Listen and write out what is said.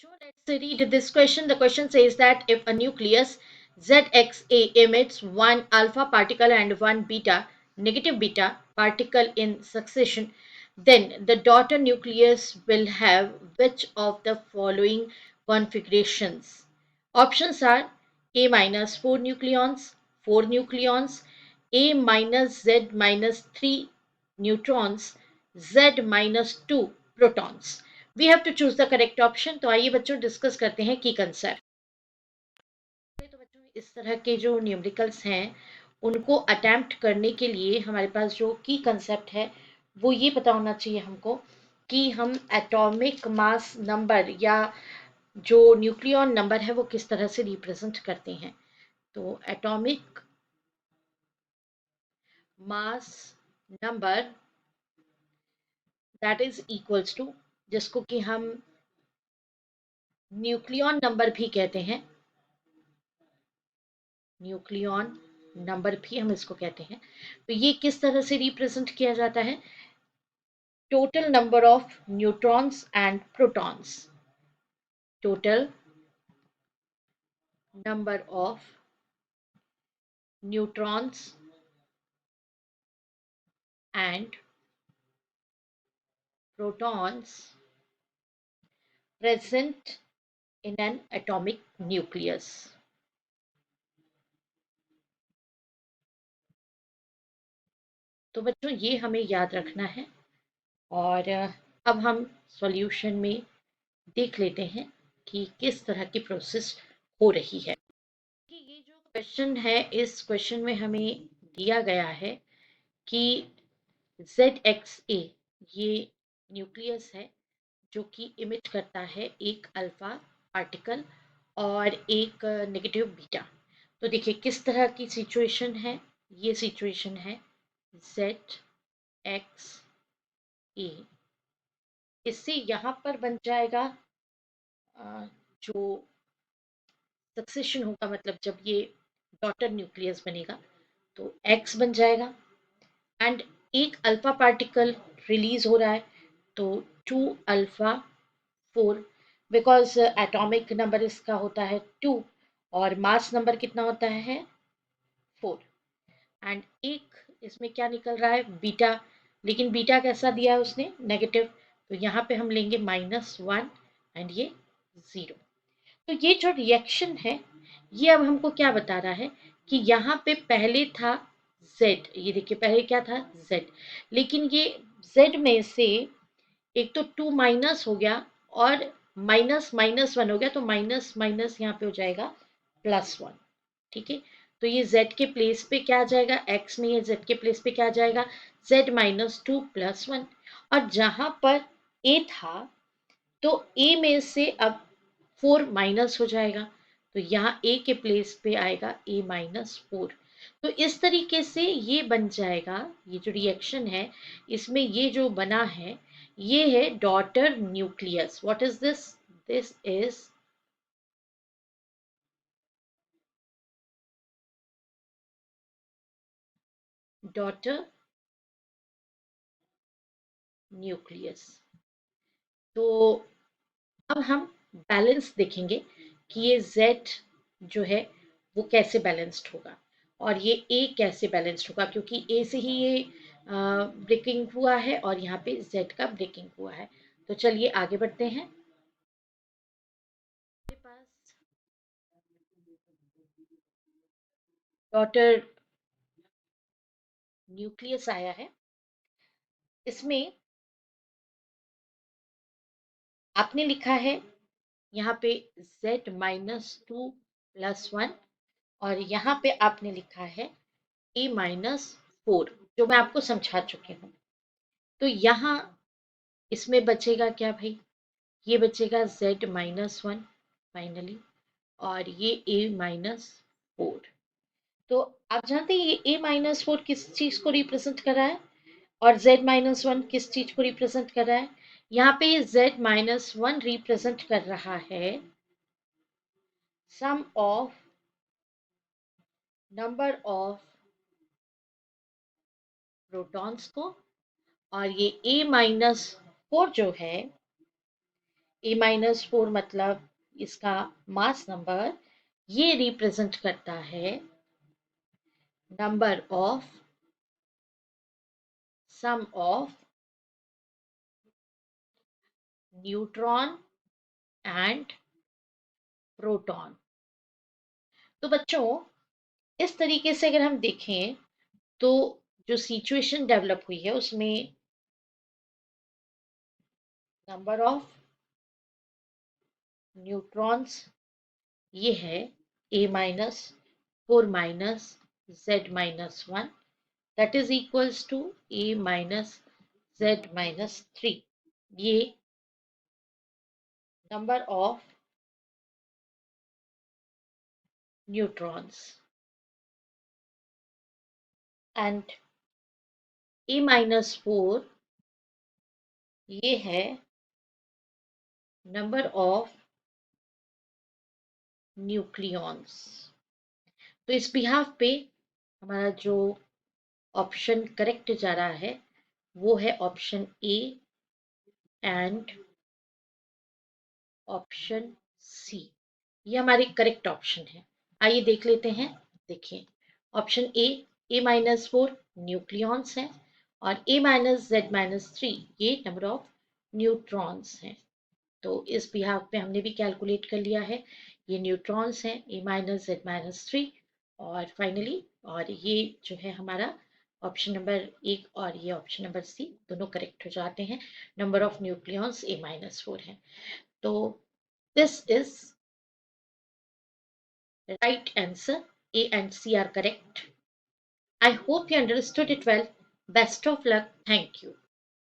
bachcho, let's read this question. The question says that if a nucleus ZXA emits one alpha particle and one beta, negative beta particle in succession, then the daughter nucleus will have which of the following configurations? Options are A minus 4 nucleons, 4 nucleons, A minus Z minus 3 neutrons, Z minus 2 protons. We have to choose the correct option. तो आइए बच्चों discuss करते हैं की concept. तो बच्चों इस तरह के जो न्यूमेरिकल्स हैं उनको अटेम्प्ट करने के लिए हमारे पास जो की कंसेप्ट है वो ये पता होना चाहिए हमको कि हम एटॉमिक मास नंबर या जो न्यूक्लियन नंबर है वो किस तरह से रिप्रेजेंट करते हैं। तो atomic mass number that is equals to, जिसको कि हम न्यूक्लियन नंबर भी कहते हैं, न्यूक्लियन नंबर भी हम इसको कहते हैं। तो ये किस तरह से रिप्रेजेंट किया जाता है? Total number of neutrons and protons, total number of neutrons and protons present in an atomic nucleus। तो बच्चों ये हमें याद रखना है। और अब हम सॉल्यूशन में देख लेते हैं कि किस तरह की प्रोसेस हो रही है। कि ये जो क्वेश्चन है इस क्वेश्चन में हमें दिया गया है कि ZXA ये न्यूक्लियस है जो कि इमिट करता है एक अल्फा पार्टिकल और एक नेगेटिव बीटा। तो देखिए किस तरह की सिचुएशन है, ये सिचुएशन है ZXA। इससे यहाँ पर बन जाएगा जो सक्सेशन होगा, मतलब जब ये डॉटर न्यूक्लियस बनेगा तो X बन जाएगा एंड एक अल्फा पार्टिकल रिलीज हो रहा है तो 2 अल्फा 4, बिकॉज एटॉमिक नंबर इसका होता है 2 और मास नंबर कितना होता है 4। एंड एक इसमें क्या निकल रहा है बीटा, लेकिन बीटा कैसा दिया है उसने नेगेटिव, तो यहाँ पे हम लेंगे -1 एंड ये 0। तो ये जो रिएक्शन है ये अब हमको क्या बता रहा है कि यहाँ पे पहले था Z, ये देखिए पहले क्या था Z, लेकिन ये Z में से एक तो 2 माइनस हो गया और माइनस माइनस 1 हो गया, तो माइनस माइनस यहाँ पे हो जाएगा +1। ठीक है, तो ये Z के प्लेस पे क्या आ जाएगा, X में ये Z के प्लेस पे क्या आ जाएगा Z माइनस 2 +1। और जहां पर A था तो A में से अब 4 माइनस हो जाएगा, तो यहाँ A के प्लेस पे आएगा A माइनस 4। तो इस तरीके से ये बन जाएगा, ये जो रिएक्शन है इसमें ये जो बना है ये है daughter nucleus. What is this? This is daughter nucleus. तो अब हम बैलेंस देखेंगे कि ये Z जो है वो कैसे बैलेंस्ड होगा और ये A कैसे बैलेंस्ड होगा, क्योंकि A से ही ये ब्रेकिंग हुआ है और यहाँ पे Z का ब्रेकिंग हुआ है। तो चलिए आगे बढ़ते हैं। हमारे पास डॉटर न्यूक्लियस आया है, इसमें आपने लिखा है यहाँ पे Z माइनस 2 +1 और यहाँ पे आपने लिखा है A माइनस 4, जो मैं आपको समझा चुकी हूँ। तो यहाँ इसमें बचेगा क्या भाई, ये बचेगा Z माइनस 1 फाइनली और ये A माइनस 4। तो आप जानते हैं ये A माइनस 4 किस चीज को रिप्रेजेंट कर रहा है और Z माइनस 1 किस चीज को रिप्रेजेंट कर रहा है? यहाँ पे ये Z माइनस 1 रिप्रेजेंट कर रहा है सम ऑफ नंबर ऑफ प्रोटॉन्स को, और ये A माइनस 4 जो है A-4 मतलब इसका मास नंबर, ये रिप्रेजेंट करता है number of sum of neutron and proton. तो बच्चों, इस तरीके से अगर हम देखें तो जो सिचुएशन डेवलप हुई है उसमें नंबर ऑफ न्यूट्रॉन्स ये है A-4 - Z-1, that is equals to A-Z-3। ये number of neutrons and A-4 ये है नंबर ऑफ न्यूक्लियॉन्स। तो इस बिहाफ पे हमारा जो ऑप्शन करेक्ट जा रहा है वो है option A and option C. ये हमारी करेक्ट ऑप्शन है। आइए देख लेते हैं। देखिए, ऑप्शन A-4 न्यूक्लियॉन्स है और A-Z-3 ये नंबर ऑफ न्यूट्रॉन्स हैं। तो इस बिहाफ पे हमने भी कैलकुलेट कर लिया है। ये न्यूट्रॉन्स हैं A-Z-3 और फाइनली और ये जो है हमारा ऑप्शन नंबर 1 और ये ऑप्शन नंबर सी दोनों करेक्ट हो जाते हैं। नंबर ऑफ न्यूक्लियॉन्स A-4 है। तो this is right answer. A and C are correct. I hope you understood it well. Best of luck. Thank you.